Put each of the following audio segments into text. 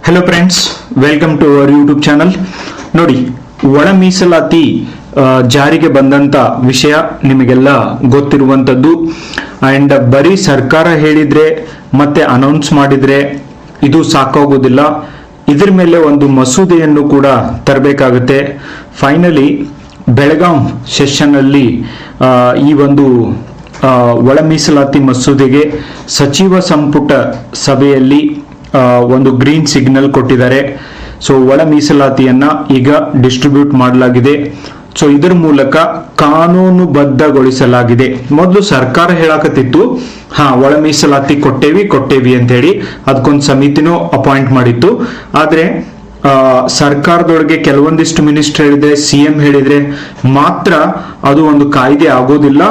Hello friends, welcome to our YouTube channel. ನೋಡಿ, ಒಳ ಮೀಸಲಾತಿ ಜಾರಿಗೆ ಬಂದಂತ ವಿಷಯ ನಿಮಗೆಲ್ಲ ಗೊತ್ತಿರುವಂಥದ್ದು. ಅಂಡ್ ಬರೀ ಸರ್ಕಾರ ಹೇಳಿದ್ರೆ ಮತ್ತೆ ಅನೌನ್ಸ್ ಮಾಡಿದ್ರೆ ಇದು ಸಾಕಾಗೋದಿಲ್ಲ. ಇದ್ರ ಮೇಲೆ ಒಂದು ಮಸೂದೆಯನ್ನು ಕೂಡ ತರಬೇಕಾಗುತ್ತೆ. ಫೈನಲಿ ಬೆಳಗಾಂ ಸೆಷನ್ ಅಲ್ಲಿ ಈ ಒಂದು ಒಳ ಮೀಸಲಾತಿ ಮಸೂದೆಗೆ ಸಚಿವ ಸಂಪುಟ ಸಭೆಯಲ್ಲಿ ಒಂದು ಗ್ರೀನ್ ಸಿಗ್ನಲ್ ಕೊಟ್ಟಿದ್ದಾರೆ. ಸೊ ಒಳ ಮೀಸಲಾತಿಯನ್ನ ಈಗ ಡಿಸ್ಟ್ರಿಬ್ಯೂಟ್ ಮಾಡಲಾಗಿದೆ. ಸೊ ಇದರ ಮೂಲಕ ಕಾನೂನುಬದ್ಧಗೊಳಿಸಲಾಗಿದೆ. ಮೊದಲು ಸರ್ಕಾರ ಹೇಳಕತ್ತಿತ್ತು, ಒಳ ಮೀಸಲಾತಿ ಕೊಟ್ಟೇವಿ ಅಂತ ಹೇಳಿ ಅದಕ್ಕೊಂದು ಸಮಿತಿನೂ ಅಪಾಯಿಂಟ್ ಮಾಡಿತ್ತು. ಆದ್ರೆ ಸರ್ಕಾರದೊಳಗೆ ಕೆಲವೊಂದಿಷ್ಟು ಮಿನಿಸ್ಟರ್ ಹೇಳಿದ್ರೆ, ಸಿಎಂ ಹೇಳಿದ್ರೆ ಮಾತ್ರ ಅದು ಒಂದು ಕಾಯ್ದೆ ಆಗೋದಿಲ್ಲ,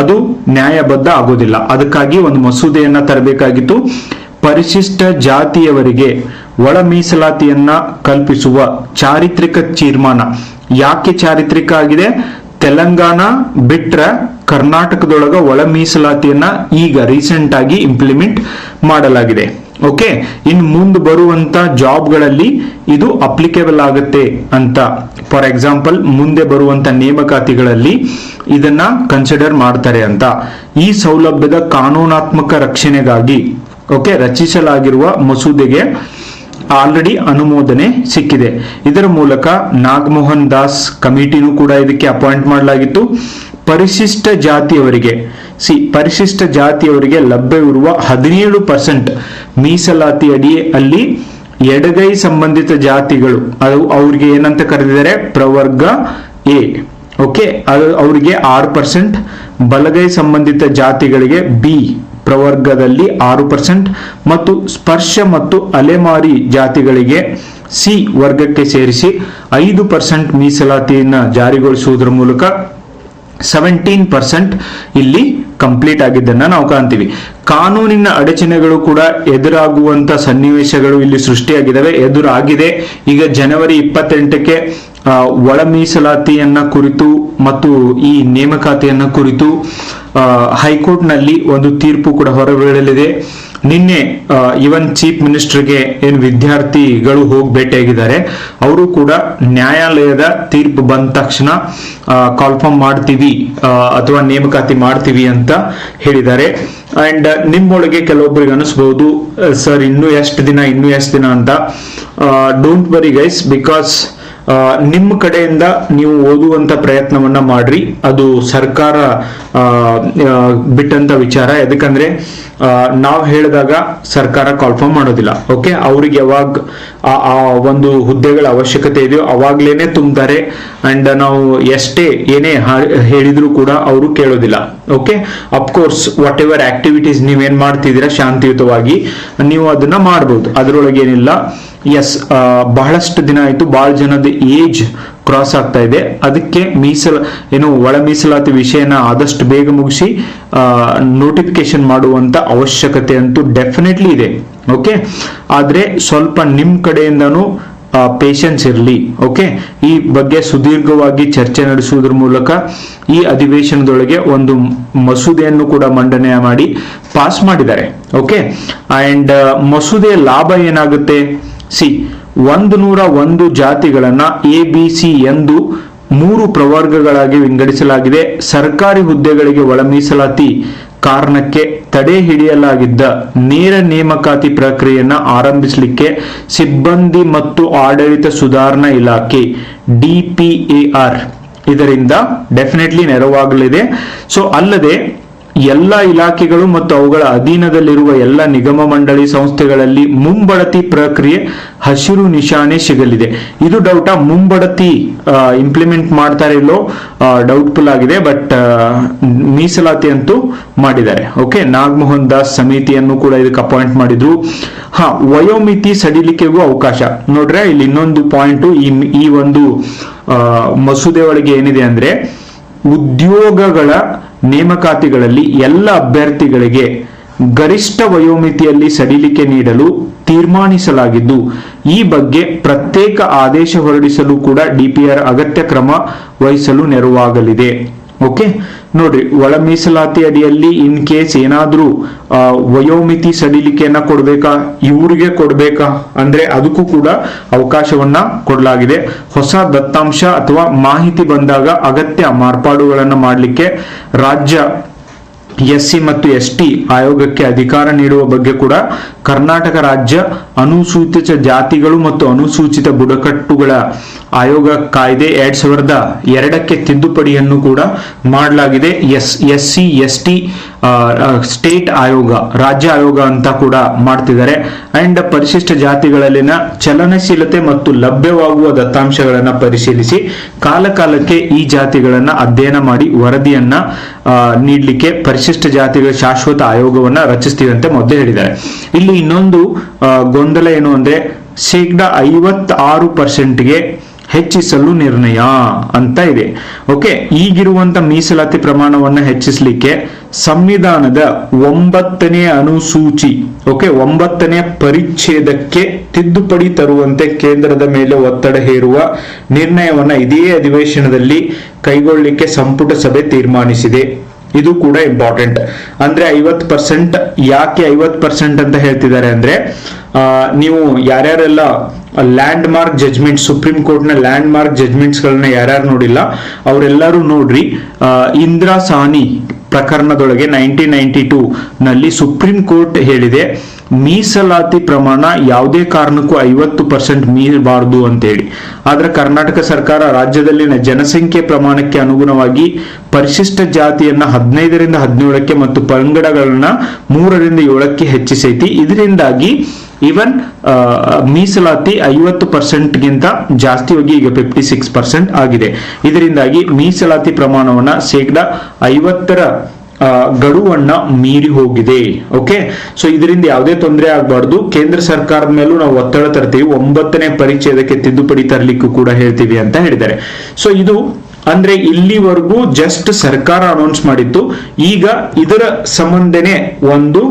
ಅದು ನ್ಯಾಯಬದ್ಧ ಆಗೋದಿಲ್ಲ. ಅದಕ್ಕಾಗಿ ಒಂದು ಮಸೂದೆಯನ್ನ ತರಬೇಕಾಗಿತ್ತು. ಪರಿಶಿಷ್ಟ ಜಾತಿಯವರಿಗೆ ಒಳ ಮೀಸಲಾತಿಯನ್ನ ಕಲ್ಪಿಸುವ ಚಾರಿತ್ರಿಕ ತೀರ್ಮಾನ. ಯಾಕೆ ಚಾರಿತ್ರಿಕ ಆಗಿದೆ? ತೆಲಂಗಾಣ ಬಿಟ್ರ ಕರ್ನಾಟಕದೊಳಗ ಒಳ ಮೀಸಲಾತಿಯನ್ನ ಈಗ ರೀಸೆಂಟ್ ಆಗಿ ಇಂಪ್ಲಿಮೆಂಟ್ ಮಾಡಲಾಗಿದೆ. ಓಕೆ, ಇನ್ ಮುಂದೆ ಬರುವಂತ ಜಾಬ್ಗಳಲ್ಲಿ ಇದು ಅಪ್ಲಿಕೇಬಲ್ ಆಗುತ್ತೆ ಅಂತ. ಫಾರ್ ಎಕ್ಸಾಂಪಲ್, ಮುಂದೆ ಬರುವಂತ ನೇಮಕಾತಿಗಳಲ್ಲಿ ಇದನ್ನ ಕನ್ಸಿಡರ್ ಮಾಡ್ತಾರೆ ಅಂತ. ಈ ಸೌಲಭ್ಯದ ಕಾನೂನಾತ್ಮಕ ರಕ್ಷಣೆಗಾಗಿ ರಚಿಸಲಾಗಿರುವ ಮಸೂದೆಗೆ ಆಲ್ರೆಡಿ ಅನುಮೋದನೆ ಸಿಕ್ಕಿದೆ. ಇದರ ಮೂಲಕ ನಾಗಮೋಹನ್ ದಾಸ್ ಕಮಿಟಿನೂ ಕೂಡ ಇದಕ್ಕೆ ಅಪಾಯಿಂಟ್ ಮಾಡಲಾಗಿತ್ತು. ಪರಿಶಿಷ್ಟ ಜಾತಿಯವರಿಗೆ ಲಭ್ಯವಿರುವ 17% ಮೀಸಲಾತಿ ಅಡಿಯಲ್ಲಿ ಎಡಗೈ ಸಂಬಂಧಿತ ಜಾತಿಗಳು, ಅದು ಅವ್ರಿಗೆ ಏನಂತ ಕರೆದಿದ್ದಾರೆ, ಪ್ರವರ್ಗ ಎ. ಅವರಿಗೆ 6%, ಬಲಗೈ ಸಂಬಂಧಿತ ಜಾತಿಗಳಿಗೆ ಬಿ ಪ್ರವರ್ಗದಲ್ಲಿ 6%, ಮತ್ತು ಸ್ಪರ್ಶ ಮತ್ತು ಅಲೆಮಾರಿ ಜಾತಿಗಳಿಗೆ ಸಿ ವರ್ಗಕ್ಕೆ ಸೇರಿಸಿ 5% ಮೀಸಲಾತಿಯನ್ನ ಜಾರಿಗೊಳಿಸುವುದರ ಮೂಲಕ 17% ಇಲ್ಲಿ ಕಂಪ್ಲೀಟ್ ಆಗಿದ್ದನ್ನ ನಾವು ಕಾಣ್ತೀವಿ. ಕಾನೂನಿನ ಅಡಚಣೆಗಳು ಕೂಡ ಎದುರಾಗುವಂತ ಸನ್ನಿವೇಶಗಳು ಇಲ್ಲಿ ಸೃಷ್ಟಿಯಾಗಿದ್ದಾವೆ, ಎದುರಾಗಿದೆ. ಈಗ ಜನವರಿ 28ಕ್ಕೆ ಒಳ ಮೀಸಲಾತಿಯನ್ನ ಕುರಿತು ಮತ್ತು ಈ ನೇಮಕಾತಿಯನ್ನ ಕುರಿತು ಹೈಕೋರ್ಟ್ ನಲ್ಲಿ ಒಂದು ತೀರ್ಪು ಕೂಡ ಹೊರಬೀಳಲಿದೆ. ನಿನ್ನೆ ಇವನ್ ಚೀಫ್ ಮಿನಿಸ್ಟರ್ಗೆ ಏನು ವಿದ್ಯಾರ್ಥಿಗಳು ಹೋಗಿ ಭೇಟಿಯಾಗಿದ್ದಾರೆ, ಅವರು ಕೂಡ ನ್ಯಾಯಾಲಯದ ತೀರ್ಪು ಬಂದ ತಕ್ಷಣ ಕಾಲ್ಫಾರ್ಮ್ ಮಾಡ್ತೀವಿ ಅಥವಾ ನೇಮಕಾತಿ ಮಾಡ್ತೀವಿ ಅಂತ ಹೇಳಿದ್ದಾರೆ. ಅಂಡ್ ನಿಮ್ಮೊಳಗೆ ಕೆಲವೊಬ್ಬರಿಗೆ ಅನಿಸ್ಬಹುದು, ಸರ್ ಇನ್ನೂ ಎಷ್ಟು ದಿನ ಅಂತ. ಡೋಂಟ್ ವರಿ ಗೈಸ್, ಬಿಕಾಸ್ ನಿಮ್ಮ ಕಡೆಯಿಂದ ನೀವು ಓದುವಂತ ಪ್ರಯತ್ನವನ್ನ ಮಾಡ್ರಿ. ಅದು ಸರ್ಕಾರ ಬಿಟ್ಟಂತ ವಿಚಾರ. ಯಾಕಂದ್ರೆ ನಾವು ಹೇಳಿದಾಗ ಸರ್ಕಾರ ಕಾಲ್ಫಾರ್ಮ್ ಮಾಡೋದಿಲ್ಲ. ಅವ್ರಿಗೆ ಯಾವಾಗ ಆ ಒಂದು ಹುದ್ದೆಗಳ ಅವಶ್ಯಕತೆ ಇದೆಯೋ ಅವಾಗ್ಲೇನೆ ತುಂಬ್ತಾರೆ. ಅಂಡ್ ನಾವು ಏನೇ ಹೇಳಿದ್ರು ಕೂಡ ಅವರು ಕೇಳೋದಿಲ್ಲ. ಅಫ್ಕೋರ್ಸ್ ವಾಟ್ ಎವರ್ ಆಕ್ಟಿವಿಟೀಸ್ ನೀವೇನ್ ಮಾಡ್ತಿದ್ದೀರಾ ಶಾಂತಿಯುತವಾಗಿ ನೀವು ಅದನ್ನ ಮಾಡ್ಬೋದು, ಅದರೊಳಗೆ ಏನಿಲ್ಲ. ಬಹಳಷ್ಟು ದಿನ ಆಯ್ತು, ಬಹಳ ಜನದ ಏಜ್ ಕ್ರಾಸ್ ಆಗ್ತಾ ಇದೆ. ಅದಕ್ಕೆ ಒಳ ಮೀಸಲಾತಿ ವಿಷಯನ ಆದಷ್ಟು ಬೇಗ ಮುಗಿಸಿ ನೋಟಿಫಿಕೇಶನ್ ಮಾಡುವಂತ ಅವಶ್ಯಕತೆ ಅಂತೂ ಡೆಫಿನೆಟ್ಲಿ ಇದೆ. ಆದ್ರೆ ಸ್ವಲ್ಪ ನಿಮ್ ಕಡೆಯಿಂದನೂ ಪೇಷನ್ಸ್ ಇರಲಿ. ಈ ಬಗ್ಗೆ ಸುದೀರ್ಘವಾಗಿ ಚರ್ಚೆ ನಡೆಸುವುದರ ಮೂಲಕ ಈ ಅಧಿವೇಶನದೊಳಗೆ ಒಂದು ಮಸೂದೆಯನ್ನು ಕೂಡ ಮಂಡನೆ ಮಾಡಿ ಪಾಸ್ ಮಾಡಿದ್ದಾರೆ. ಅಂಡ್ ಮಸೂದೆಯ ಲಾಭ ಏನಾಗುತ್ತೆ? 101 ಜಾತಿಗಳನ್ನ ABC ಎಂದು 3 ಪ್ರವರ್ಗಗಳಾಗಿ ವಿಂಗಡಿಸಲಾಗಿದೆ. ಸರ್ಕಾರಿ ಹುದ್ದೆಗಳಿಗೆ ಒಳ ಮೀಸಲಾತಿ ಕಾರಣಕ್ಕೆ ತಡೆ ಹಿಡಿಯಲಾಗಿದ್ದ ನೇರ ನೇಮಕಾತಿ ಪ್ರಕ್ರಿಯೆಯನ್ನ ಆರಂಭಿಸಲಿಕ್ಕೆ ಸಿಬ್ಬಂದಿ ಮತ್ತು ಆಡಳಿತ ಸುಧಾರಣಾ ಇಲಾಖೆ DPAR ಇದರಿಂದ ಡೆಫಿನೆಟ್ಲಿ ನೆರವಾಗಲಿದೆ. ಅಲ್ಲದೆ ಎಲ್ಲ ಇಲಾಖೆಗಳು ಮತ್ತು ಅವುಗಳ ಅಧೀನದಲ್ಲಿರುವ ಎಲ್ಲ ನಿಗಮ ಮಂಡಳಿ ಸಂಸ್ಥೆಗಳಲ್ಲಿ ಮುಂಬಡ್ತಿ ಪ್ರಕ್ರಿಯೆ ಹಸಿರು ನಿಶಾನೆ ಸಿಗಲಿದೆ. ಇದು ಡೌಟಾ? ಮುಂಬಡ್ತಿ ಇಂಪ್ಲಿಮೆಂಟ್ ಮಾಡ್ತಾರೆ ಇಲ್ಲೋ ಡೌಟ್ಫುಲ್ ಆಗಿದೆ. ಬಟ್ ಮೀಸಲಾತಿ ಅಂತೂ ಮಾಡಿದ್ದಾರೆ. ನಾಗಮೋಹನ್ ದಾಸ್ ಸಮಿತಿಯನ್ನು ಕೂಡ ಇದಕ್ಕೆ ಅಪಾಯಿಂಟ್ ಮಾಡಿದ್ರು. ವಯೋಮಿತಿ ಸಡಿಲಿಕೆಗೂ ಅವಕಾಶ. ನೋಡ್ರೆ ಇಲ್ಲಿ ಇನ್ನೊಂದು ಪಾಯಿಂಟ್ ಈ ಒಂದು ಮಸೂದೆ ಒಳಗೆ ಏನಿದೆ ಅಂದ್ರೆ, ಉದ್ಯೋಗಗಳ ನೇಮಕಾತಿಗಳಲ್ಲಿ ಎಲ್ಲ ಅಭ್ಯರ್ಥಿಗಳಿಗೆ ಗರಿಷ್ಠ ವಯೋಮಿತಿಯಲ್ಲಿ ಸಡಿಲಿಕೆ ನೀಡಲು ತೀರ್ಮಾನಿಸಲಾಗಿದ್ದು, ಈ ಬಗ್ಗೆ ಪ್ರತ್ಯೇಕ ಆದೇಶ ಹೊರಡಿಸಲು ಕೂಡ DPR ಅಗತ್ಯ ಕ್ರಮ ವಹಿಸಲು ನೆರವಾಗಲಿದೆ. ಓಕೆ, ನೋಡ್ರಿ, ಒಳ ಮೀಸಲಾತಿ ಅಡಿಯಲ್ಲಿ ಇನ್ ಕೇಸ್ ಏನಾದ್ರೂ ವಯೋಮಿತಿ ಸಡಿಲಿಕೆಯನ್ನ ಕೊಡ್ಬೇಕಾ, ಇವ್ರಿಗೆ ಕೊಡ್ಬೇಕಾ ಅಂದ್ರೆ ಅದಕ್ಕೂ ಕೂಡ ಅವಕಾಶವನ್ನ ಕೊಡಲಾಗಿದೆ. ಹೊಸ ದತ್ತಾಂಶ ಅಥವಾ ಮಾಹಿತಿ ಬಂದಾಗ ಅಗತ್ಯ ಮಾರ್ಪಾಡುಗಳನ್ನ ಮಾಡಲಿಕ್ಕೆ ರಾಜ್ಯ SC ಮತ್ತು ST ಆಯೋಗಕ್ಕೆ ಅಧಿಕಾರ ನೀಡುವ ಬಗ್ಗೆ ಕೂಡ ಕರ್ನಾಟಕ ರಾಜ್ಯ ಅನುಸೂಚಿತ ಜಾತಿಗಳು ಮತ್ತು ಅನುಸೂಚಿತ ಬುಡಕಟ್ಟುಗಳ ಆಯೋಗ ಕಾಯ್ದೆ 2002ಕ್ಕೆ ತಿದ್ದುಪಡಿಯನ್ನು ಕೂಡ ಮಾಡಲಾಗಿದೆ. SC ST ಸ್ಟೇಟ್ ಆಯೋಗ, ರಾಜ್ಯ ಆಯೋಗ ಅಂತ ಕೂಡ ಮಾಡ್ತಿದ್ದಾರೆ. ಅಂಡ್ ಪರಿಶಿಷ್ಟ ಜಾತಿಗಳಲ್ಲಿನ ಚಲನಶೀಲತೆ ಮತ್ತು ಲಭ್ಯವಾಗುವ ದತ್ತಾಂಶಗಳನ್ನ ಪರಿಶೀಲಿಸಿ ಕಾಲಕಾಲಕ್ಕೆ ಈ ಜಾತಿಗಳನ್ನ ಅಧ್ಯಯನ ಮಾಡಿ ವರದಿಯನ್ನ ನೀಡಲಿಕ್ಕೆ ಪರಿಶಿಷ್ಟ ಜಾತಿಗಳ ಶಾಶ್ವತ ಆಯೋಗವನ್ನ ರಚಿಸ್ತೀವಿ ಅಂತ ಮೊದಲೇ ಹೇಳಿದ್ದಾರೆ. ಇಲ್ಲಿ ಇನ್ನೊಂದು ಗೊಂದಲ ಏನು ಅಂದ್ರೆ 56%ಗೆ ಹೆಚ್ಚಿಸಲು ನಿರ್ಣಯ ಅಂತ ಇದೆ. ಓಕೆ, ಈಗಿರುವಂತ ಮೀಸಲಾತಿ ಪ್ರಮಾಣವನ್ನ ಹೆಚ್ಚಿಸಲಿಕ್ಕೆ ಸಂವಿಧಾನದ 9ನೇ ಅನುಸೂಚಿ, ಓಕೆ, 9ನೇ ಪರಿಚ್ಛೇದಕ್ಕೆ ತಿದ್ದುಪಡಿ ತರುವಂತೆ ಕೇಂದ್ರದ ಮೇಲೆ ಒತ್ತಡ ಹೇರುವ ನಿರ್ಣಯವನ್ನ ಇದೇ ಅಧಿವೇಶನದಲ್ಲಿ ಕೈಗೊಳ್ಳಲಿಕ್ಕೆ ಸಂಪುಟ ಸಭೆ ತೀರ್ಮಾನಿಸಿದೆ. ಇದು ಕೂಡ ಇಂಪಾರ್ಟೆಂಟ್. ಅಂದ್ರೆ 50%. ಯಾಕೆ 50% ಅಂತ ಹೇಳ್ತಿದ್ದಾರೆ ಅಂದ್ರೆ ನೀವು ಯಾರ್ಯಾರೆಲ್ಲ landmark judgement, supreme court ನ ಲ್ಯಾಂಡ್ ಮಾರ್ಕ್ ಜಜ್ಮೆಂಟ್ಸ್ ಗಳನ್ನ ಯಾರ್ಯಾರು ನೋಡಿಲ್ಲ ಅವರೆಲ್ಲರೂ ನೋಡ್ರಿ. ಇಂದಿರಾ ಸಾಹ್ನಿ ಪ್ರಕರಣದೊಳಗೆ 1992 ನಲ್ಲಿ ಸುಪ್ರೀಂ ಕೋರ್ಟ್ ಹೇಳಿದೆ ಮೀಸಲಾತಿ ಪ್ರಮಾಣ ಯಾವುದೇ ಕಾರಣಕ್ಕೂ 50% ಮೀರಬಾರದು ಅಂತೇಳಿ. ಆದ್ರೆ ಕರ್ನಾಟಕ ಸರ್ಕಾರ ರಾಜ್ಯದಲ್ಲಿನ ಜನಸಂಖ್ಯೆ ಪ್ರಮಾಣಕ್ಕೆ ಅನುಗುಣವಾಗಿ ಪರಿಶಿಷ್ಟ ಜಾತಿಯನ್ನ 15ರಿಂದ 17ಕ್ಕೆ ಮತ್ತು ಪಂಗಡಗಳನ್ನ 3ರಿಂದ 7ಕ್ಕೆ ಹೆಚ್ಚಿಸೈತಿ. ಇದರಿಂದಾಗಿ ಈವನ್ ಮೀಸಲಾತಿ 50%ಗಿಂತ ಜಾಸ್ತಿ ಹೋಗಿ ಈಗ 56% ಆಗಿದೆ. ಇದರಿಂದಾಗಿ ಮೀಸಲಾತಿ ಪ್ರಮಾಣವನ್ನ 50% ಗಡುವನ್ನ ಮೀರಿ ಹೋಗಿದೆ. ಓಕೆ, ಸೊ ಇದರಿಂದ ಯಾವುದೇ ತೊಂದರೆ ಆಗಬಾರ್ದು. ಕೇಂದ್ರ ಸರ್ಕಾರದ ಮೇಲೂ ನಾವು ಒತ್ತಡ ತರ್ತೀವಿ, 9ನೇ ಪರಿಚ್ಛೇದಕ್ಕೆ ತಿದ್ದುಪಡಿ ತರಲಿಕ್ಕೂ ಕೂಡ ಹೇಳ್ತೀವಿ ಅಂತ ಹೇಳಿದ್ದಾರೆ. ಸೊ ಇದು ಅಂದ್ರೆ ಇಲ್ಲಿವರೆಗೂ ಜಸ್ಟ್ ಸರ್ಕಾರ ಅನೌನ್ಸ್ ಮಾಡಿತ್ತು. ಈಗ ಇದರ ಸಂಬಂಧನೇ ಒಂದು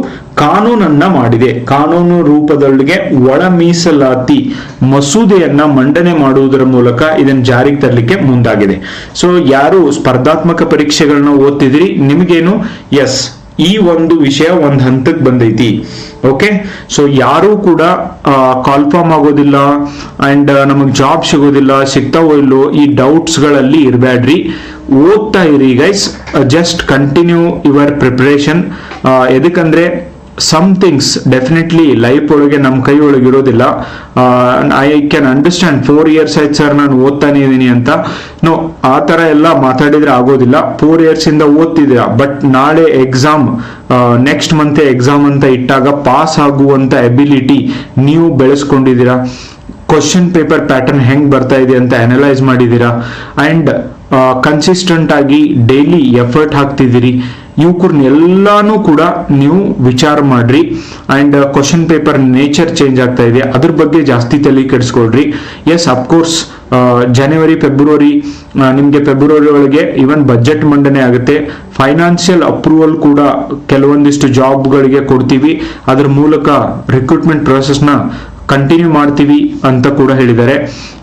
ಕಾನೂನನ್ನ ಮಾಡಿದೆ. ಕಾನೂನು ರೂಪದೊಳಗೆ ಒಳ ಮೀಸಲಾತಿ ಮಸೂದೆಯನ್ನ ಮಂಡನೆ ಮಾಡುವುದರ ಮೂಲಕ ಇದನ್ನ ಜಾರಿಗೆ ತರಲಿಕ್ಕೆ ಮುಂದಾಗಿದೆ. ಸೊ ಯಾರು ಸ್ಪರ್ಧಾತ್ಮಕ ಪರೀಕ್ಷೆಗಳನ್ನ ಓದ್ತಿದ್ರಿ ನಿಮಗೇನು ಎಸ್ ಈ ಒಂದು ವಿಷಯ ಒಂದ್ ಹಂತಕ್ಕೆ ಬಂದೈತಿ. ಓಕೆ, ಸೊ ಯಾರು ಕೂಡ ಕಾಲ್ಫಾರ್ಮ್ ಆಗೋದಿಲ್ಲ ಅಂಡ್ ನಮಗ್ ಜಾಬ್ ಸಿಗೋದಿಲ್ಲ, ಸಿಗ್ತಾವೋ ಇಲ್ಲೋ ಈ ಡೌಟ್ಸ್ ಗಳಲ್ಲಿ ಇರಬೇಡ್ರಿ. ಓದ್ತಾ ಇರಿ guys, just continue your preparation. ಎದಕ್ಕಂದ್ರೆ ಸಮ್ ಥಿಂಗ್ಸ್ ಡೆಫಿನೆಟ್ಲಿ ಲೈಫ್ ಒಳಗೆ ನಮ್ಮ ಕೈ ಒಳಗೆ ಇರೋದಿಲ್ಲ. ಐ ಕ್ಯಾನ್ ಅಂಡರ್ಸ್ಟ್ಯಾಂಡ್ 4 years ಆಯ್ತು ಸರ್ ನಾನು ಓದ್ತಾನೆ ಇದೀನಿ ಅಂತ. ನೋ, ಆ ತರ ಎಲ್ಲ ಮಾತಾಡಿದ್ರೆ ಆಗೋದಿಲ್ಲ. 4 years ಇಂದ ಓದ್ತಿದ್ದೀರಾ, ಬಟ್ ನಾಳೆ ಎಕ್ಸಾಮ್, ನೆಕ್ಸ್ಟ್ ಮಂತ್ ಎಕ್ಸಾಮ್ ಅಂತ ಇಟ್ಟಾಗ ಪಾಸ್ ಆಗುವಂತ ಎಬಿಲಿಟಿ ನೀವು ಬೆಳೆಸ್ಕೊಂಡಿದ್ದೀರಾ. ಕ್ವಶನ್ ಪೇಪರ್ ಪ್ಯಾಟರ್ನ್ ಹೆಂಗ್ ಬರ್ತಾ ಇದೆ ಅಂತ ಅನಲೈಸ್ ಮಾಡಿದೀರಾ ಅಂಡ್ ಕನ್ಸಿಸ್ಟೆಂಟ್ ಆಗಿ ಡೈಲಿ ಎಫರ್ಟ್ ಹಾಕ್ತಿದ್ದೀರಿ. ಎಲ್ಲಾನು ಕೂಡ ನೀವು ವಿಚಾರ ಮಾಡ್ರಿ. And question paper nature change ಆಗ್ತಾ ಇದೆ, ಅದ್ರ ಬಗ್ಗೆ ಜಾಸ್ತಿ ತಲೆ ಕೆಡಿಸ್ಕೊಳ್ರಿ. ಎಸ್, ಅಫ್ಕೋರ್ಸ್ ಜನವರಿ ಫೆಬ್ರವರಿ ನಿಮ್ಗೆ ಫೆಬ್ರವರಿ ಒಳಗೆ ಇವನ್ ಬಜೆಟ್ ಮಂಡನೆ ಆಗುತ್ತೆ. ಫೈನಾನ್ಷಿಯಲ್ ಅಪ್ರೂವಲ್ ಕೂಡ ಕೆಲವೊಂದಿಷ್ಟು ಜಾಬ್ಗಳಿಗೆ ಕೊಡ್ತೀವಿ, ಅದ್ರ ಮೂಲಕ ರಿಕ್ರೂಟ್ಮೆಂಟ್ ಪ್ರೊಸೆಸ್ನ ಕಂಟಿನ್ಯೂ ಮಾಡ್ತೀವಿ ಅಂತ ಕೂಡ ಹೇಳಿದ್ದಾರೆ.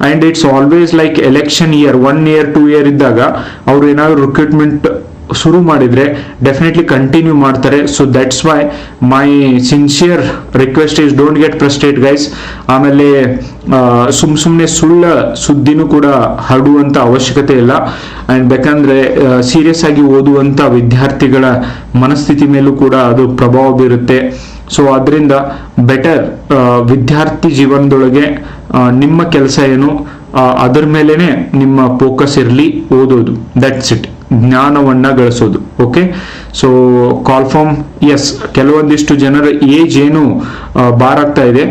And it's always like election year, 1 year 2 year ಇದ್ದಾಗ ಅವ್ರು ಏನಾದ್ರು ರಿಕ್ರೂಟ್ಮೆಂಟ್ ಶುರು ಮಾಡಿದ್ರೆ ಡೆಫಿನೆಟ್ಲಿ ಕಂಟಿನ್ಯೂ ಮಾಡ್ತಾರೆ. So that's why my sincere request is don't get frustrate guys. ಆಮೇಲೆ ಸುಮ್ಮನೆ ಸುಳ್ಳ ಸುದ್ದಿನೂ ಕೂಡ ಹರಡುವಂತ ಅವಶ್ಯಕತೆ ಇಲ್ಲ. ಅಂಡ್ ಬೇಕಂದ್ರೆ ಸೀರಿಯಸ್ ಆಗಿ ಓದುವಂತ ವಿದ್ಯಾರ್ಥಿಗಳ ಮನಸ್ಥಿತಿ ಮೇಲೂ ಕೂಡ ಅದು ಪ್ರಭಾವ ಬೀರುತ್ತೆ. ಸೊ ಅದರಿಂದ ಬೆಟರ್ ವಿದ್ಯಾರ್ಥಿ ಜೀವನದೊಳಗೆ ನಿಮ್ಮ ಕೆಲಸ ಏನು ಅದರ ಮೇಲೆನೆ ನಿಮ್ಮ ಫೋಕಸ್ ಇರಲಿ, ಓದೋದು, ದಟ್ಸ್ ಇಟ್, ಜ್ಞಾನವನ್ನ ಗಳಿಸೋದು. ಓಕೆ, ಸೊ ಕಾಲ್ಫಾರ್ಮ್ ಎಸ್, ಕೆಲವೊಂದಿಷ್ಟು ಜನರ ಏಜ್ ಏನು ಬಾರ್ ಆಗ್ತಾ ಇದೆ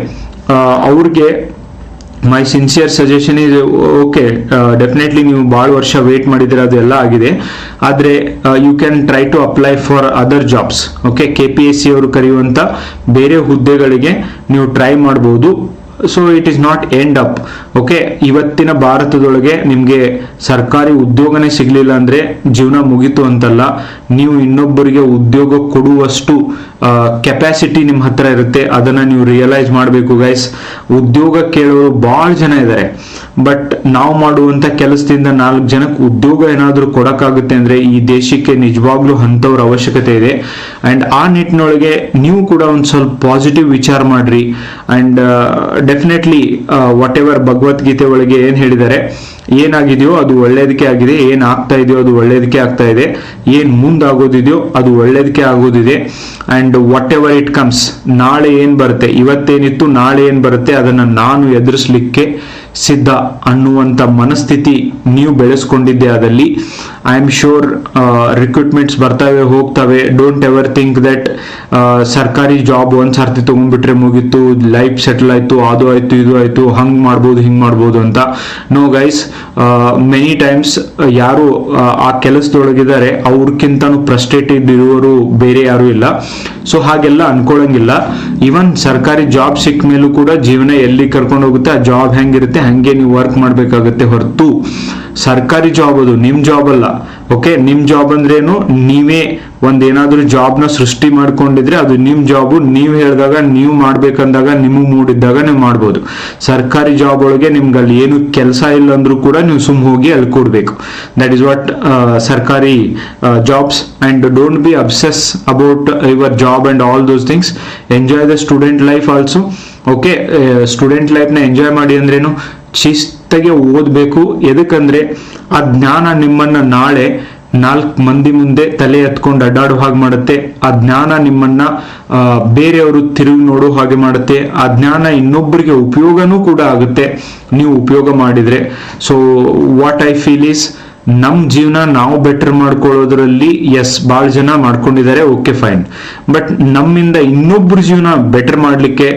ಅವ್ರಿಗೆ my sincere suggestion is okay, definitely ನೀವು ಭಾಳ ವರ್ಷ ವೇಟ್ ಮಾಡಿದ್ರೆ ಅದು ಎಲ್ಲ ಆಗಿದೆ. ಆದರೆ you can try to apply for other jobs. Okay, KPSC ಅವರು ಕರೆಯುವಂತ ಬೇರೆ ಹುದ್ದೆಗಳಿಗೆ ನೀವು ಟ್ರೈ ಮಾಡಬಹುದು. So it is not end up. Okay, ಇವತ್ತಿನ ಭಾರತದೊಳಗೆ ನಿಮ್ಗೆ ಸರ್ಕಾರಿ ಉದ್ಯೋಗನೇ ಸಿಗ್ಲಿಲ್ಲ ಅಂದ್ರೆ ಜೀವನ ಮುಗೀತು ಅಂತಲ್ಲ. ನೀವು ಇನ್ನೊಬ್ಬರಿಗೆ ಉದ್ಯೋಗ ಕೊಡುವಷ್ಟು ಕೆಪಾಸಿಟಿ ನಿಮ್ಮ ಹತ್ರ ಇರುತ್ತೆ. ಅದನ್ನ ನೀವು ರಿಯಲೈಸ್ ಮಾಡಬೇಕು ಗೈಸ್. ಉದ್ಯೋಗ ಕೇಳೋರು ಬಹಳ ಜನ ಇದ್ದಾರೆ, ಬಟ್ ನಾವು ಮಾಡುವಂತ ಕೆಲಸದಿಂದ 4 ಜನಕ್ಕೆ ಉದ್ಯೋಗ ಏನಾದ್ರೂ ಕೊಡಕ್ಕಾಗುತ್ತೆ ಅಂದ್ರೆ ಈ ದೇಶಕ್ಕೆ ನಿಜವಾಗ್ಲೂ ಅಂತವ್ರ ಅವಶ್ಯಕತೆ ಇದೆ. ಅಂಡ್ ಆ ನಿಟ್ಟಿನೊಳಗೆ ನೀವು ಕೂಡ ಒಂದ್ ಸ್ವಲ್ಪ ಪಾಸಿಟಿವ್ ವಿಚಾರ ಮಾಡ್ರಿ. And definitely what ever Bhagavad Gita ಒಳಗೆ ಏನ್ ಹೇಳಿದ್ದಾರೆ, ಏನಾಗಿದೆಯೋ ಅದು ಒಳ್ಳೇದಕ್ಕೆ ಆಗಿದೆ, ಏನ್ ಆಗ್ತಾ ಇದೆಯೋ ಅದು ಒಳ್ಳೇದಕ್ಕೆ ಆಗ್ತಾ ಇದೆ, ಏನ್ ಮುಂದಾಗೋದಿದೆಯೋ ಅದು ಒಳ್ಳೇದಕ್ಕೆ ಆಗೋದಿದೆ. And whatever it comes, ನಾಳೆ ಏನ್ ಬರುತ್ತೆ, ಇವತ್ತೇನಿತ್ತು ನಾಳೆ ಏನ್ ಬರುತ್ತೆ ಅದನ್ನ ನಾನು ಎದುರಿಸ್ಲಿಕ್ಕೆ ಸಿದ್ಧ ಅನ್ನುವಂತ ಮನಸ್ಥಿತಿ ನೀವು ಬೆಳೆಸ್ಕೊಂಡಿದ್ದೆ ಆದಲ್ಲಿ ಐ ಆಮ್ ಶೋರ್ ರಿಕ್ರೂಟ್ಮೆಂಟ್ಸ್ ಬರ್ತಾವೆ ಹೋಗ್ತವೆ. ಡೋಂಟ್ ಎವರ್ ಥಿಂಕ್ ದಟ್ ಸರ್ಕಾರಿ ಜಾಬ್ ಒಂದ್ ಸರ್ತಿ ತಗೊಂಡ್ಬಿಟ್ರೆ ಮುಗೀತು, ಲೈಫ್ ಸೆಟಲ್ ಆಯ್ತು, ಅದು ಆಯ್ತು ಇದು ಆಯ್ತು, ಹಂಗ್ ಮಾಡ್ಬೋದು ಹಿಂಗ್ ಮಾಡ್ಬೋದು ಅಂತ. ನೋ ಗೈಸ್, ಮೆನಿ ಟೈಮ್ಸ್ ಯಾರು ಆ ಕೆಲಸದೊಳಗಿದ್ದಾರೆ ಅವ್ರಕ್ಕಿಂತನೂ ಫ್ರಸ್ಟ್ರೇಟೆಡ್ ಇರುವವರು ಬೇರೆ ಯಾರು ಇಲ್ಲ. ಸೊ ಹಾಗೆಲ್ಲ ಅನ್ಕೊಳಂಗಿಲ್ಲ. ಇವನ್ ಸರ್ಕಾರಿ ಜಾಬ್ ಸಿಕ್ಕ ಮೇಲೂ ಕೂಡ ಜೀವನ ಎಲ್ಲಿ ಕರ್ಕೊಂಡು ಹೋಗುತ್ತೆ, ಆ ಜಾಬ್ ಹೆಂಗಿರುತ್ತೆ ಹಂಗೆ ನೀವು ವರ್ಕ್ ಮಾಡ್ಬೇಕಾಗತ್ತೆ ಹೊರತು ಸರ್ಕಾರಿ ಜಾಬ್ ಅದು ನಿಮ್ ಜಾಬ್ ಅಲ್ಲ. ಓಕೆ, ನಿಮ್ ಜಾಬ್ ಅಂದ್ರೇನು, ನೀವೇ ಒಂದೇನಾದ್ರೂ ಜಾಬ್ ನ ಸೃಷ್ಟಿ ಮಾಡ್ಕೊಂಡಿದ್ರೆ ಅದು ನಿಮ್ ಜಾಬ್. ನೀವು ಹೇಳಿದಾಗ, ನೀವು ಮಾಡ್ಬೇಕಂದಾಗ, ನಿಮಗ್ ಮೂಡಿದ್ದಾಗ ನೀವು ಮಾಡ್ಬೋದು. ಸರ್ಕಾರಿ ಜಾಬ್ ಒಳಗೆ ನಿಮ್ಗೆ ಅಲ್ಲಿ ಏನು ಕೆಲಸ ಇಲ್ಲ ಅಂದ್ರೂ ಕೂಡ ನೀವು ಸುಮ್ ಹೋಗಿ ಅಲ್ಲಿ ಕೊಡ್ಬೇಕು. ದಟ್ ಇಸ್ ವಾಟ್ ಸರ್ಕಾರಿ jobs. And don't be obsess about your job and all those things. Enjoy the student life also. Okay, student life ನ ಎಂಜಾಯ್ ಮಾಡಿ ಅಂದ್ರೇನು, ಶಿಸ್ತಾಗೆ ಓದ್ಬೇಕು. ಎದಕ್ಕಂದ್ರೆ ಆ ಜ್ಞಾನ ನಿಮ್ಮನ್ನ ನಾಳೆ 4 ಮಂದಿ ಮುಂದೆ ತಲೆ ಎತ್ಕೊಂಡು ಅಡ್ಡಾಡೋ ಹಾಗೆ ಮಾಡುತ್ತೆ. ಆ ಜ್ಞಾನ ನಿಮ್ಮನ್ನ ಬೇರೆಯವರು ತಿರುಗಿ ನೋಡೋ ಹಾಗೆ ಮಾಡುತ್ತೆ. ಆ ಜ್ಞಾನ ಇನ್ನೊಬ್ಬರಿಗೆ ಉಪಯೋಗನೂ ಕೂಡ ಆಗುತ್ತೆ ನೀವು ಉಪಯೋಗ ಮಾಡಿದ್ರೆ. So what I feel is, ನಮ್ ಜೀವನ ನಾವು ಬೆಟರ್ ಮಾಡ್ಕೊಳ್ಳೋದ್ರಲ್ಲಿ ಎಸ್ ಬಹಳ ಜನ ಮಾಡ್ಕೊಂಡಿದ್ದಾರೆ, ಓಕೆ ಫೈನ್. ಬಟ್ ನಮ್ಮಿಂದ ಇನ್ನೊಬ್ಬರ ಜೀವನ ಬೆಟರ್ ಮಾಡ್ಲಿಕ್ಕೆ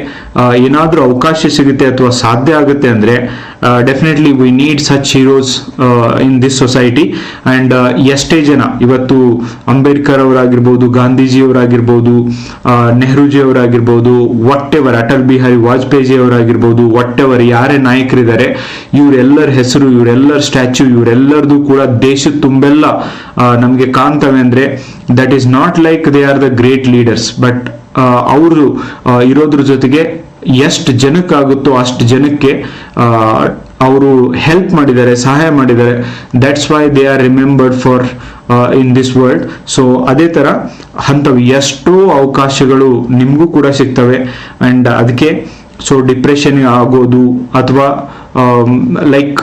ಏನಾದ್ರೂ ಅವಕಾಶ ಸಿಗುತ್ತೆ ಅಥವಾ ಸಾಧ್ಯ ಆಗುತ್ತೆ ಅಂದ್ರೆ definitely we need such heroes in this society. And ಎಷ್ಟೇ ಜನ ಇವತ್ತು ಅಂಬೇಡ್ಕರ್ ಅವರಾಗಿರ್ಬೋದು, ಗಾಂಧೀಜಿ ಅವರಾಗಿರ್ಬೋದು, ನೆಹರೂಜಿ ಅವರಾಗಿರ್ಬೋದು, ವಾಟ್ ಎವರ್ ಅಟಲ್ ಬಿಹಾರಿ ವಾಜಪೇಯಿ ಅವರಾಗಿರ್ಬೋದು, ವಾಟ್ ಎವರ್ ಯಾರೇ ನಾಯಕರಿದ್ದಾರೆ, ಇವರೆಲ್ಲರ ಹೆಸರು, ಇವರೆಲ್ಲರ ಸ್ಟ್ಯಾಚ್ಯೂ, ಇವರೆಲ್ಲರದು ಕೂಡ ದೇಶದ ತುಂಬೆಲ್ಲ ನಮ್ಗೆ ಕಾಣ್ತವೆ. ಅಂದ್ರೆ that is not like they are the great leaders, but ಅವರು ಇರೋದ್ರ ಜೊತೆಗೆ ಎಷ್ಟು ಜನಕ್ಕಾಗುತ್ತೋ ಅಷ್ಟು ಜನಕ್ಕೆ ಅವರು ಹೆಲ್ಪ್ ಮಾಡಿದ್ದಾರೆ, ಸಹಾಯ ಮಾಡಿದ್ದಾರೆ. That's why they are remembered for in this world. So ಅದೇ ತರ ಅಂಥವು ಎಷ್ಟೋ ಅವಕಾಶಗಳು ನಿಮಗೂ ಕೂಡ ಸಿಗ್ತವೆ. ಅಂಡ್ ಅದಕ್ಕೆ ಸೊ ಡಿಪ್ರೆಷನ್ ಆಗೋದು ಅಥವಾ ಲೈಕ್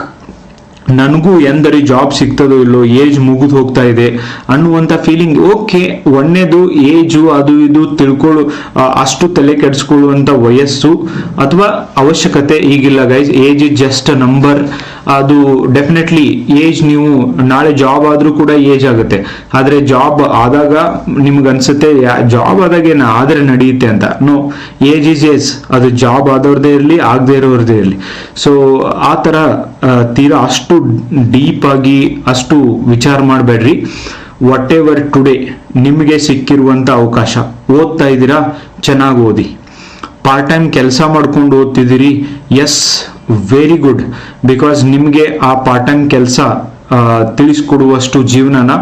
ನನಗೂ ಎಂದರೆ ಜಾಬ್ ಸಿಗ್ತದೋ ಇಲ್ಲೋ, ಏಜ್ ಮುಗಿದು ಹೋಗ್ತಾ ಇದೆ ಅನ್ನುವಂಥ ಫೀಲಿಂಗ್. ಓಕೆ, ಒಂದೇದು ಏಜು ಅದು ಇದು ತಿಳ್ಕೊಳ್ಳು ಅಷ್ಟು ತಲೆ ಕೆಡಿಸ್ಕೊಳ್ಳುವಂಥ ವಯಸ್ಸು ಅಥವಾ ಅವಶ್ಯಕತೆ ಈಗಿಲ್ಲ guys. Age is just a number. ಅದು ಡೆಫಿನೆಟ್ಲಿ ಏಜ್, ನೀವು ನಾಳೆ ಜಾಬ್ ಆದ್ರೂ ಕೂಡ ಏಜ್ ಆಗುತ್ತೆ. ಆದ್ರೆ ಜಾಬ್ ಆದಾಗ ನಿಮ್ಗೆ ಅನ್ಸುತ್ತೆ ಜಾಬ್ ಆದಾಗ ಆದ್ರೆ ನಡೆಯುತ್ತೆ ಅಂತ. No, age is age. ಅದು ಜಾಬ್ ಆದವ್ರದೇ ಇರಲಿ, ಆಗದೆ ಇರೋರ್ದೇ ಇರಲಿ. ಸೊ ಆ ತರ ತೀರಾ ಅಷ್ಟು ಡೀಪ್ ಆಗಿ ಅಷ್ಟು ವಿಚಾರ ಮಾಡಬೇಡ್ರಿ. ವಾಟ್ ಎವರ್ ಟುಡೇ ನಿಮಗೆ ಸಿಕ್ಕಿರುವಂತ ಅವಕಾಶ, ಓದ್ತಾ ಇದ್ದೀರಾ, ಚೆನ್ನಾಗಿ ಓದಿ. ಪಾರ್ಟ್ ಟೈಮ್ ಕೆಲಸ ಮಾಡ್ಕೊಂಡು ಓದ್ತಿದ್ದೀರಿ, ಎಸ್ ವೆರಿ ಗುಡ್. ಬಿಕಾಸ್ ನಿಮಗೆ ಆ ಪಾರ್ಟ್ ಟೈಮ್ ಕೆಲಸ ತಿಳಿಸ್ಕೊಡುವಷ್ಟು ಜೀವನನ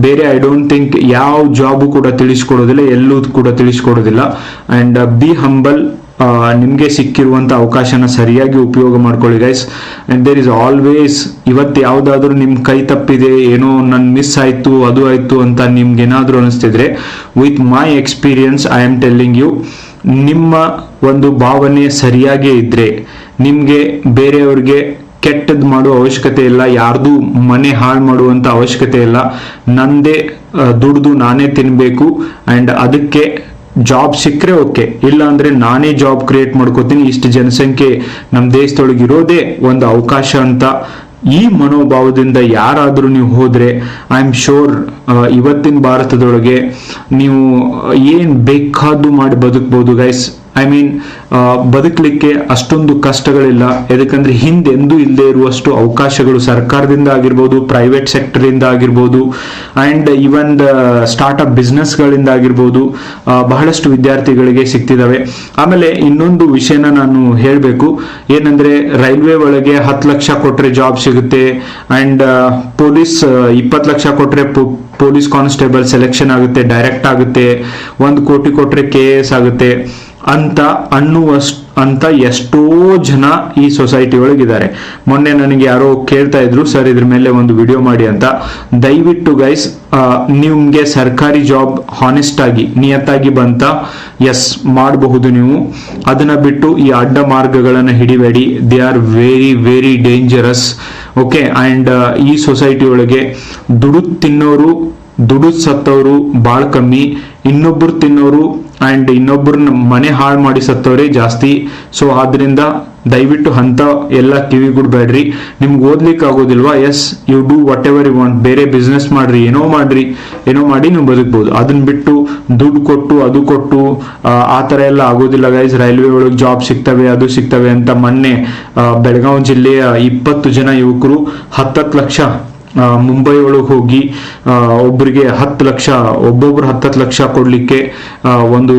ಬೇರೆ ಐ ಡೋಂಟ್ ಥಿಂಕ್ ಯಾವ ಜಾಬು ಕೂಡ ತಿಳಿಸ್ಕೊಡೋದಿಲ್ಲ, ಎಲ್ಲೂ ಕೂಡ ತಿಳಿಸ್ಕೊಡೋದಿಲ್ಲ. And be humble. ನಿಮ್ಗೆ ಸಿಕ್ಕಿರುವಂತ ಅವಕಾಶನ ಸರಿಯಾಗಿ ಉಪಯೋಗ ಮಾಡ್ಕೊಳ್ಳಿ guys. And there is always, ಇವತ್ತು ಯಾವ್ದಾದ್ರು ನಿಮ್ ಕೈ ತಪ್ಪಿದೆ, ಏನೋ ನನ್ ಮಿಸ್ ಆಯ್ತು, ಅದು ಆಯ್ತು ಅಂತ ನಿಮ್ಗೆ ಏನಾದ್ರೂ ಅನಿಸ್ತಿದ್ರೆ, with my experience I am telling you, ನಿಮ್ಮ ಒಂದು ಭಾವನೆ ಸರಿಯಾಗೇ ಇದ್ರೆ ನಿಮ್ಗೆ ಬೇರೆಯವ್ರಿಗೆ ಕೆಟ್ಟದ್ ಮಾಡುವ ಅವಶ್ಯಕತೆ ಇಲ್ಲ, ಯಾರ್ದು ಮನೆ ಹಾಳು ಮಾಡುವಂತ ಅವಶ್ಯಕತೆ ಇಲ್ಲ. ನಂದೇ ದುಡ್ದು ನಾನೇ ತಿನ್ಬೇಕು. ಅಂಡ್ ಅದಕ್ಕೆ ಜಾಬ್ ಸಿಕ್ಕರೆ ಓಕೆ, ಇಲ್ಲ ಅಂದ್ರೆ ನಾನೇ ಜಾಬ್ ಕ್ರಿಯೇಟ್ ಮಾಡ್ಕೋತೀನಿ. ಇಷ್ಟು ಜನಸಂಖ್ಯೆ ನಮ್ಮ ದೇಶದೊಳಗೆ ಇರೋದೇ ಒಂದು ಅವಕಾಶ ಅಂತ ಈ ಮನೋಭಾವದಿಂದ ಯಾರಾದ್ರೂ ನೀವು ಹೋದ್ರೆ ಐ ಆಮ್ ಶೋರ್ ಇವತ್ತಿನ ಭಾರತದೊಳಗೆ ನೀವು ಏನ್ ಬೇಕಾದ್ದು ಮಾಡಿ ಬದುಕಬಹುದು ಗೈಸ್. ಐ ಮೀನ್ ಬದುಕಲಿಕ್ಕೆ ಅಷ್ಟೊಂದು ಕಷ್ಟಗಳಿಲ್ಲ. ಯಾಕಂದ್ರೆ ಹಿಂದೆ ಎಂದೂ ಇಲ್ಲದೆ ಇರುವಷ್ಟು ಅವಕಾಶಗಳು ಸರ್ಕಾರದಿಂದ ಆಗಿರ್ಬೋದು, ಪ್ರೈವೇಟ್ ಸೆಕ್ಟರ್ ಇಂದ ಆಗಿರ್ಬೋದು, ಅಂಡ್ ಈವನ್ ಸ್ಟಾರ್ಟ್ಅಪ್ ಬಿಸ್ನೆಸ್ ಗಳಿಂದ ಆಗಿರ್ಬೋದು ಬಹಳಷ್ಟು ವಿದ್ಯಾರ್ಥಿಗಳಿಗೆ ಸಿಗ್ತಿದಾವೆ. ಆಮೇಲೆ ಇನ್ನೊಂದು ವಿಷಯನ ನಾನು ಹೇಳಬೇಕು, ಏನಂದ್ರೆ ರೈಲ್ವೆ ಒಳಗೆ 10 ಲಕ್ಷ ಕೊಟ್ರೆ ಜಾಬ್ ಸಿಗುತ್ತೆ, ಅಂಡ್ ಪೊಲೀಸ್ 20 ಲಕ್ಷ ಕೊಟ್ರೆ ಪೊಲೀಸ್ ಕಾನ್ಸ್ಟೇಬಲ್ ಸೆಲೆಕ್ಷನ್ ಆಗುತ್ತೆ, ಡೈರೆಕ್ಟ್ ಆಗುತ್ತೆ, 1 ಕೋಟಿ ಕೊಟ್ರೆ KAS ಆಗುತ್ತೆ ಅಂತ ಎಷ್ಟೋ ಜನ ಈ ಸೊಸೈಟಿ ಒಳಗಿದ್ದಾರೆ. ಮೊನ್ನೆ ನನಗೆ ಯಾರೋ ಕೇಳ್ತಾ ಇದ್ರು, ಸರ್ ಇದ್ರ ಮೇಲೆ ಒಂದು ವಿಡಿಯೋ ಮಾಡಿ ಅಂತ. ದಯವಿಟ್ಟು ಗೈಸ್, ನಿಮ್ಗೆ ಸರ್ಕಾರಿ ಜಾಬ್ ಹಾನೆಸ್ಟ್ ಆಗಿ ನಿಯತ್ತಾಗಿ ಬಂತ ಎಸ್ ಮಾಡಬಹುದು ನೀವು. ಅದನ್ನ ಬಿಟ್ಟು ಈ ಅಡ್ಡ ಮಾರ್ಗಗಳನ್ನ ಹಿಡಿಬೇಡಿ. They are very very dangerous. Okay, and ಈ ಸೊಸೈಟಿ ಒಳಗೆ ದುಡುದ್ ತಿನ್ನೋರು ದುಡುದ್ ಸತ್ತವರು ಬಾಳ ಕಮ್ಮಿ, ಇನ್ನೊಬ್ರು ತಿನ್ನೋರು ಅಂಡ್ ಇನ್ನೊಬ್ಬರನ್ನ ಮನೆ ಹಾಳು ಮಾಡಿ ಸತ್ತವರೇ ಜಾಸ್ತಿ. ಸೊ ಆದ್ರಿಂದ ದಯವಿಟ್ಟು ಅಂತ ಎಲ್ಲ ಕಿವಿಗುಡ್ಬೇಡ್ರಿ. ನಿಮ್ಗೆ ಓದ್ಲಿಕ್ಕೆ ಆಗೋದಿಲ್ವಾ, yes you do whatever you want, ಬೇರೆ ಬಿಸ್ನೆಸ್ ಮಾಡ್ರಿ, ಏನೋ ಮಾಡಿ ನೀವು ಬದುಕ್ಬೋದು. ಅದನ್ನ ಬಿಟ್ಟು ದುಡ್ಡು ಕೊಟ್ಟು ಅದು ಕೊಟ್ಟು ಆ ತರ ಎಲ್ಲ ಆಗೋದಿಲ್ಲ ಗೈಸ್. ರೈಲ್ವೆ ಒಳಗೆ ಜಾಬ್ ಸಿಗ್ತವೆ, ಅದು ಸಿಗ್ತವೆ ಅಂತ ಮೊನ್ನೆ ಬೆಳಗಾವಿ ಜಿಲ್ಲೆಯ 20 ಜನ ಯುವಕರು 10 ಲಕ್ಷ ಮುಂಬೈ ಒಳಗೆ ಹೋಗಿ ಒಬ್ಬರಿಗೆ 10 ಲಕ್ಷ, ಒಬ್ಬೊಬ್ರು 10 ಲಕ್ಷ ಕೊಡ್ಲಿಕ್ಕೆ ಒಂದು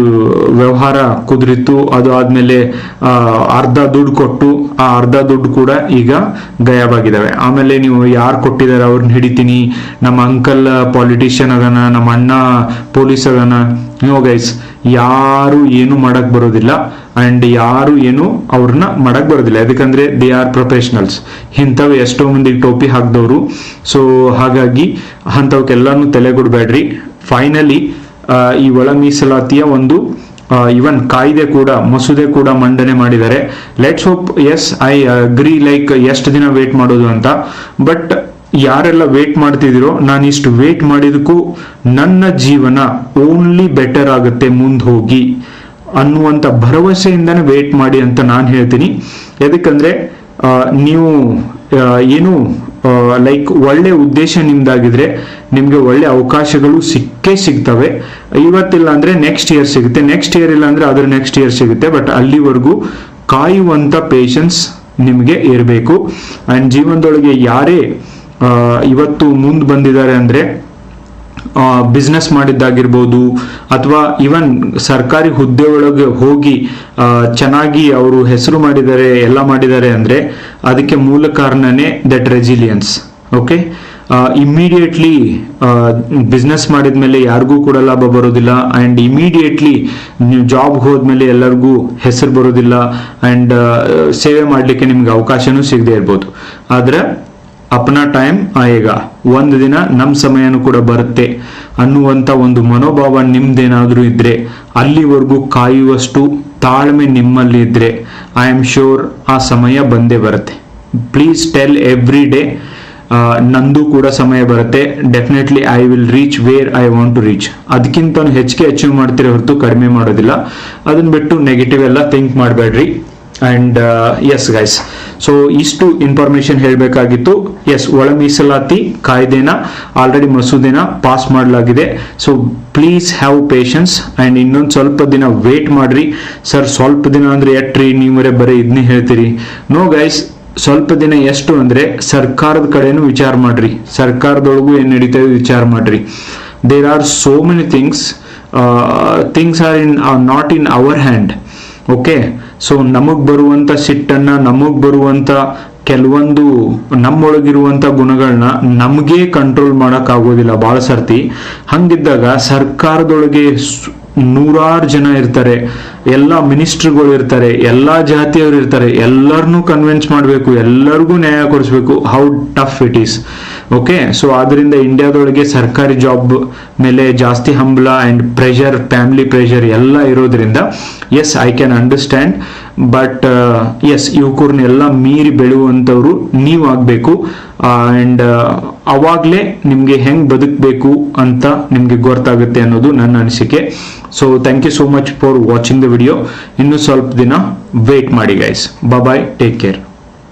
ವ್ಯವಹಾರ ಕುದುರಿತು. ಅದು ಆದ್ಮೇಲೆ ಅರ್ಧ ದುಡ್ಡು ಕೊಟ್ಟು ಆ ಅರ್ಧ ದುಡ್ಡು ಕೂಡ ಈಗ ಗಾಯಬಾಗಿದ್ದಾವೆ. ಆಮೇಲೆ ನೀವು ಯಾರು ಕೊಟ್ಟಿದ್ದಾರೆ ಅವ್ರನ್ನ ಹಿಡಿತೀನಿ, ನಮ್ಮ ಅಂಕಲ್ ಪಾಲಿಟಿಷಿಯನ್ ಅದಾನ, ನಮ್ಮ ಅಣ್ಣ ಪೊಲೀಸ್ ಅದಾನ. ನೋ ಗೈಸ್, ಯಾರು ಏನು ಮಾಡಕ್ ಬರೋದಿಲ್ಲ ಅಂಡ್ ಯಾರು ಏನು ಅವ್ರನ್ನ ಮಾಡಕ್ ಬರೋದಿಲ್ಲ. ಯಾಕಂದ್ರೆ ದೇ ಆರ್ ಪ್ರೊಫೆಷನಲ್ಸ್. ಇಂಥವು ಎಷ್ಟೋ ಮಂದಿ ಟೋಪಿ ಹಾಕ್ದವ್ರು. ಸೊ ಹಾಗಾಗಿ ಅಂಥವಕ್ಕೆಲ್ಲಾನು ತಲೆಗೊಡ್ಬೇಡ್ರಿ. ಫೈನಲಿ ಈ ಒಳ ಮೀಸಲಾತಿಯ ಒಂದು ಇವನ್ ಕಾಯ್ದೆ ಕೂಡ, ಮಸೂದೆ ಕೂಡ ಮಂಡನೆ ಮಾಡಿದ್ದಾರೆ. Let's hope. Yes, I agree, like ಎಷ್ಟು ದಿನ ವೇಟ್ ಮಾಡೋದು ಅಂತ. ಬಟ್ ಯಾರೆಲ್ಲ ವೇಟ್ ಮಾಡ್ತಿದ್ದೀರೋ, ನಾನು ಇಷ್ಟು ವೇಟ್ ಮಾಡಿದಕ್ಕೂ ನನ್ನ ಜೀವನ ಓನ್ಲಿ ಬೆಟರ್ ಆಗುತ್ತೆ ಮುಂದೆ ಹೋಗಿ ಅನ್ನುವಂಥ ಭರವಸೆಯಿಂದನೇ ವೇಟ್ ಮಾಡಿ ಅಂತ ನಾನು ಹೇಳ್ತೀನಿ. ಯಾಕಂದ್ರೆ ನೀವು ಏನು ಲೈಕ್ ಒಳ್ಳೆ ಉದ್ದೇಶ ನಿಮ್ದಾಗಿದ್ರೆ ನಿಮ್ಗೆ ಒಳ್ಳೆ ಅವಕಾಶಗಳು ಸಿಗ್ತವೆ. ಇವತ್ತಿಲ್ಲ ಅಂದ್ರೆ ನೆಕ್ಸ್ಟ್ ಇಯರ್ ಸಿಗುತ್ತೆ, ನೆಕ್ಸ್ಟ್ ಇಯರ್ ಇಲ್ಲ ಅಂದ್ರೆ ಅದ್ರ ನೆಕ್ಸ್ಟ್ ಇಯರ್ ಸಿಗುತ್ತೆ. ಬಟ್ ಅಲ್ಲಿವರೆಗೂ ಕಾಯುವಂತ ಪೇಷನ್ಸ್ ನಿಮ್ಗೆ ಇರಬೇಕು. ಅಂಡ್ ಜೀವನದೊಳಗೆ ಯಾರೇ ಇವತ್ತು ಮುಂದೆ ಬಂದಿದ್ದಾರೆ ಅಂದ್ರೆ ಬಿಸ್ನೆಸ್ ಮಾಡಿದ್ದಾಗಿರ್ಬೋದು, ಅಥವಾ ಇವನ್ ಸರ್ಕಾರಿ ಹುದ್ದೆ ಒಳಗೆ ಹೋಗಿ ಚೆನ್ನಾಗಿ ಅವರು ಹೆಸರು ಮಾಡಿದ್ದಾರೆ, ಎಲ್ಲ ಮಾಡಿದ್ದಾರೆ ಅಂದ್ರೆ ಅದಕ್ಕೆ ಮೂಲ ಕಾರಣನೇ that resilience. Okay, immediately business ಮಾಡಿದ್ಮೇಲೆ ಯಾರಿಗೂ ಕೂಡ ಲಾಭ ಬರೋದಿಲ್ಲ, ಅಂಡ್ ಇಮಿಡಿಯೇಟ್ಲಿ ನೀವು ಜಾಬ್ ಹೋದ್ಮೇಲೆ ಎಲ್ಲರಿಗೂ ಹೆಸರು ಬರೋದಿಲ್ಲ, ಅಂಡ್ ಸೇವೆ ಮಾಡ್ಲಿಕ್ಕೆ ನಿಮ್ಗೆ ಅವಕಾಶನೂ ಸಿಗದೆ ಇರ್ಬೋದು. ಆದ್ರೆ ಅಪ್ನಾ ಟೈಮ್ ಆಯೇಗ, ಒಂದು ದಿನ ನಮ್ಮ ಸಮಯನೂ ಕೂಡ ಬರುತ್ತೆ ಅನ್ನುವಂಥ ಒಂದು ಮನೋಭಾವ ನಿಮ್ದೇನಾದ್ರೂ ಇದ್ರೆ, ಅಲ್ಲಿವರೆಗೂ ಕಾಯುವಷ್ಟು ತಾಳ್ಮೆ ನಿಮ್ಮಲ್ಲಿ ಇದ್ರೆ ಐ ಆಮ್ ಶೋರ್ ಆ ಸಮಯ ಬಂದೇ ಬರುತ್ತೆ. ಪ್ಲೀಸ್ ಟೆಲ್ ಎವ್ರಿ ಡೇ, ನಂದು ಕೂಡ ಸಮಯ ಬರುತ್ತೆ, definitely I will reach where I want to reach. ಅದಕ್ಕಿಂತ ಹೆಚ್ಚಿಗೆ ಅಚೀವ್ ಮಾಡ್ತಿರೋ ಹೊರತು ಕಡಿಮೆ ಮಾಡೋದಿಲ್ಲ. ಅದನ್ನ ಬಿಟ್ಟು ನೆಗೆಟಿವ್ ಎಲ್ಲ ಥಿಂಕ್ ಮಾಡಬೇಡ್ರಿ. ಅಂಡ್ ಎಸ್ ಗೈಸ್, ಸೊ ಇಷ್ಟು ಇನ್ಫಾರ್ಮೇಶನ್ ಹೇಳಬೇಕಾಗಿತ್ತು. ಎಸ್, ಒಳ ಮೀಸಲಾತಿ ಕಾಯ್ದೆನ ಆಲ್ರೆಡಿ ಮಸೂದೆನ ಪಾಸ್ ಮಾಡಲಾಗಿದೆ. So please have patience and ಇನ್ನೊಂದು ಸ್ವಲ್ಪ ದಿನ ವೇಟ್ ಮಾಡ್ರಿ. ಸರ್ ಸ್ವಲ್ಪ ದಿನ ಅಂದ್ರೆ ಎಟ್ರಿ, ನೀವರೇ ಬರೀ ಇದನ್ನೇ ಹೇಳ್ತೀರಿ. ನೋ ಗೈಸ್, ಸ್ವಲ್ಪ ದಿನ ಎಷ್ಟು ಅಂದ್ರೆ ಸರ್ಕಾರದ ಕಡೆನೂ ವಿಚಾರ ಮಾಡ್ರಿ, ಸರ್ಕಾರದೊಳಗೂ ಏನ್ ನಡೀತಾ ಇದೆ ವಿಚಾರ ಮಾಡ್ರಿ. There are so many things are not in our hand. Okay, so ನಮಗ್ ಬರುವಂತ ಸಿಟ್ಟನ್ನ, ನಮಗ್ ಬರುವಂತ ಕೆಲವೊಂದು ನಮ್ಮೊಳಗಿರುವಂತ ಗುಣಗಳನ್ನ ನಮ್ಗೆ ಕಂಟ್ರೋಲ್ ಮಾಡಕ್ ಆಗೋದಿಲ್ಲ ಬಹಳ ಸರ್ತಿ. ಹಂಗಿದ್ದಾಗ ಸರ್ಕಾರದೊಳಗೆ ನೂರಾರು ಜನ ಇರ್ತಾರೆ, ಎಲ್ಲಾ ಮಿನಿಸ್ಟರ್ಗಳು ಇರ್ತಾರೆ, ಎಲ್ಲಾ ಜಾತಿಯವರು ಇರ್ತಾರೆ, ಎಲ್ಲರನ್ನೂ ಕನ್ವಿನ್ಸ್ ಮಾಡಬೇಕು, ಎಲ್ಲರಿಗೂ ನ್ಯಾಯ ಕೊಡಿಸ್ಬೇಕು. How tough it is. Okay, so ಆದ್ರಿಂದ ಇಂಡಿಯಾದೊಳಗೆ ಸರ್ಕಾರಿ ಜಾಬ್ ಮೇಲೆ ಜಾಸ್ತಿ ಹಂಬಲ ಅಂಡ್ ಪ್ರೆಷರ್, ಫ್ಯಾಮಿಲಿ ಪ್ರೆಷರ್ ಎಲ್ಲ ಇರೋದ್ರಿಂದ yes I can understand. But yes, ಯುವಕರನ್ನೆಲ್ಲ ಮೀರಿ ಬೆಳೆಯುವಂಥವ್ರು ನೀವು ಆಗ್ಬೇಕು. ಅಂಡ್ ಅವಾಗ್ಲೇ ನಿಮ್ಗೆ ಹೆಂಗ್ ಬದುಕಬೇಕು ಅಂತ ನಿಮ್ಗೆ ಗೊತ್ತಾಗುತ್ತೆ ಅನ್ನೋದು ನನ್ನ ಅನಿಸಿಕೆ. So thank you so much for watching the video. ಇನ್ನು ಸ್ವಲ್ಪ ದಿನ ವೇಟ್ ಮಾಡಿ ಗೈಸ್. ಬಾಯ್, ಟೇಕ್ ಕೇರ್.